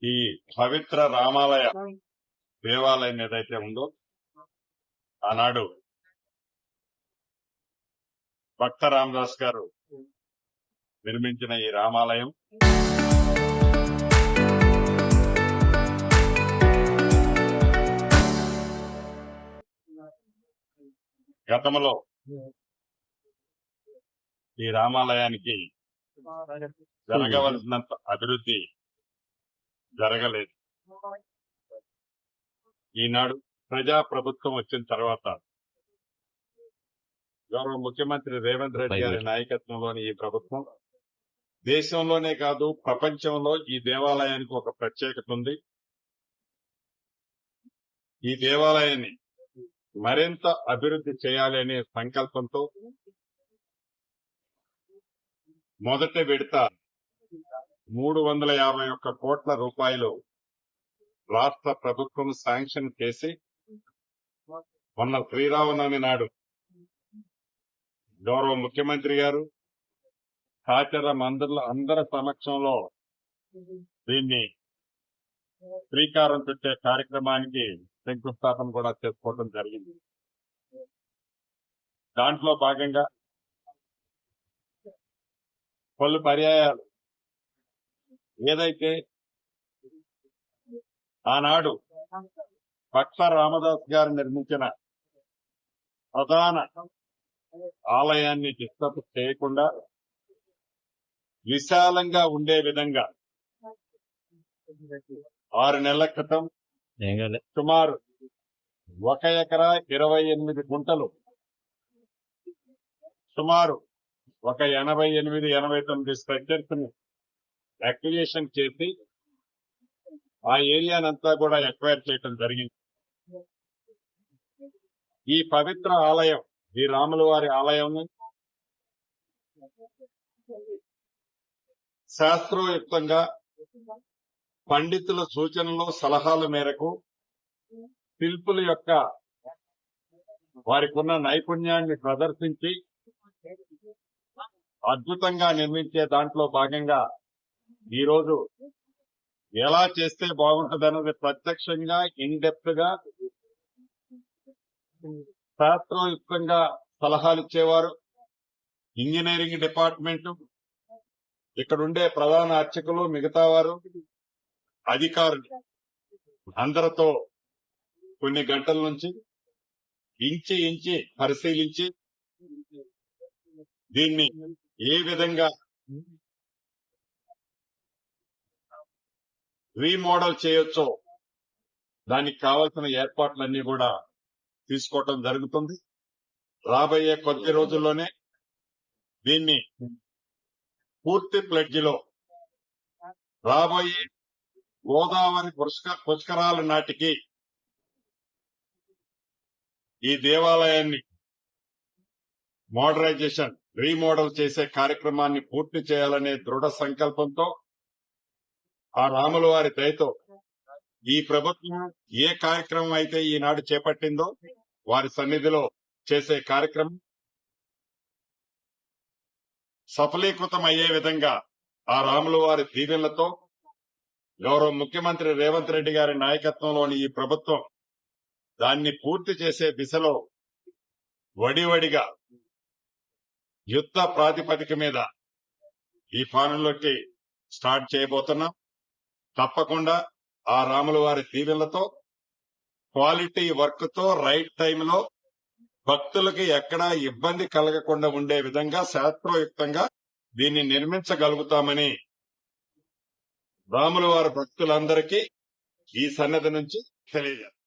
ఈ పవిత్ర రామాలయ దేవాలయం ఏదైతే ఉందో ఆనాడు భక్త రామదాస్ గారు నిర్మించిన ఈ రామాలయం గతంలో ఈ రామాలయానికి జరగవలసినంత అభివృద్ధి జరగలేదు. ఈనాడు ప్రజా ప్రభుత్వం వచ్చిన తర్వాత గౌరవ ముఖ్యమంత్రి రేవంత్ రెడ్డి గారి నాయకత్వంలోని ఈ ప్రభుత్వం దేశంలోనే కాదు ప్రపంచంలో ఈ దేవాలయానికి ఒక ప్రత్యేకత ఉంది. ఈ దేవాలయాన్ని మరింత అభివృద్ధి చేయాలి అనే సంకల్పంతో మొదటి విడత 351 కోట్ల రూపాయలు రాష్ట్ర ప్రభుత్వం శాంక్షన్ చేసి మొన్న శ్రీరామనవమి నాడు గౌరవ ముఖ్యమంత్రి గారు సహచర మంత్రుల అందరి సమక్షంలో దీన్ని శ్రీకారం చుట్టే కార్యక్రమానికి శంకుస్థాపన కూడా చేసుకోవడం జరిగింది. దాంట్లో భాగంగా పలు పర్యాయాలు ఏదైతే ఆనాడు భక్త రామదాస్ గారు నిర్మించిన ప్రధాన ఆలయాన్ని డిస్టర్బ్ చేయకుండా విశాలంగా ఉండే విధంగా 6 నెలల క్రితం సుమారు 1 ఎకరా 28 గుంటలు సుమారు ఒక 88-89 స్ట్రక్చర్స్ ని అక్విజిషన్ చేసి ఆ ఏరియానంతా కూడా ఎక్వైర్ చేయడం జరిగింది. ఈ పవిత్ర ఆలయం, ఈ రాముల వారి ఆలయం శాస్త్రోయుక్తంగా పండితుల సూచనలు సలహాల మేరకు శిల్పుల యొక్క వారికి ఉన్న నైపుణ్యాన్ని ప్రదర్శించి అద్భుతంగా నిర్మించే దాంట్లో భాగంగా ఈరోజు ఎలా చేస్తే బాగుంటుందన్నది ప్రత్యక్షంగా ఇన్ డెప్త్ గా శాస్త్రోయుక్తంగా సలహాలు ఇచ్చేవారు. ఇంజనీరింగ్ డిపార్ట్మెంట్, ఇక్కడ ఉండే ప్రధాన అర్చకులు, మిగతా వారు, అధికారులు అందరితో కొన్ని గంటల నుంచి ఇంచి పరిశీలించి దీన్ని ఏ విధంగా రీమోడల్ చేయొచ్చో దానికి కావాల్సిన ఏర్పాట్లన్నీ కూడా తీసుకోవటం జరుగుతుంది. రాబోయే కొద్ది రోజుల్లోనే దీన్ని పూర్తి ప్లెడ్జ్ లో రాబోయే గోదావరి పుష్కరాల నాటికి ఈ దేవాలయాన్ని మోడరైజేషన్, రీమోడల్ చేసే కార్యక్రమాన్ని పూర్తి చేయాలనే దృఢ సంకల్పంతో ఆ రాముల వారి దయతో ఈ ప్రభుత్వం ఏ కార్యక్రమం అయితే ఈనాడు చేపట్టిందో వారి సన్నిధిలో చేసే కార్యక్రమం సఫలీకృతం అయ్యే విధంగా ఆ రాముల వారి దీవెనలతో గౌరవ ముఖ్యమంత్రి రేవంత్ రెడ్డి గారి నాయకత్వంలోని ఈ ప్రభుత్వం దాన్ని పూర్తి చేసే దిశలో వడివడిగా యుద్ధ ప్రాతిపదిక మీద ఈ పనుల్లోకి స్టార్ట్ చేయబోతున్నాం. తప్పకుండా ఆ రాముల వారి దీవెనలతో క్వాలిటీ వర్క్ తో రైట్ టైంలో భక్తులకి ఎక్కడా ఇబ్బంది కలగకుండా ఉండే విధంగా శాస్త్రోయుక్తంగా దీన్ని నిర్మించగలుగుతామని రాముల వారి భక్తులందరికీ ఈ సన్నద్ధి నుంచి తెలియజేస్తారు.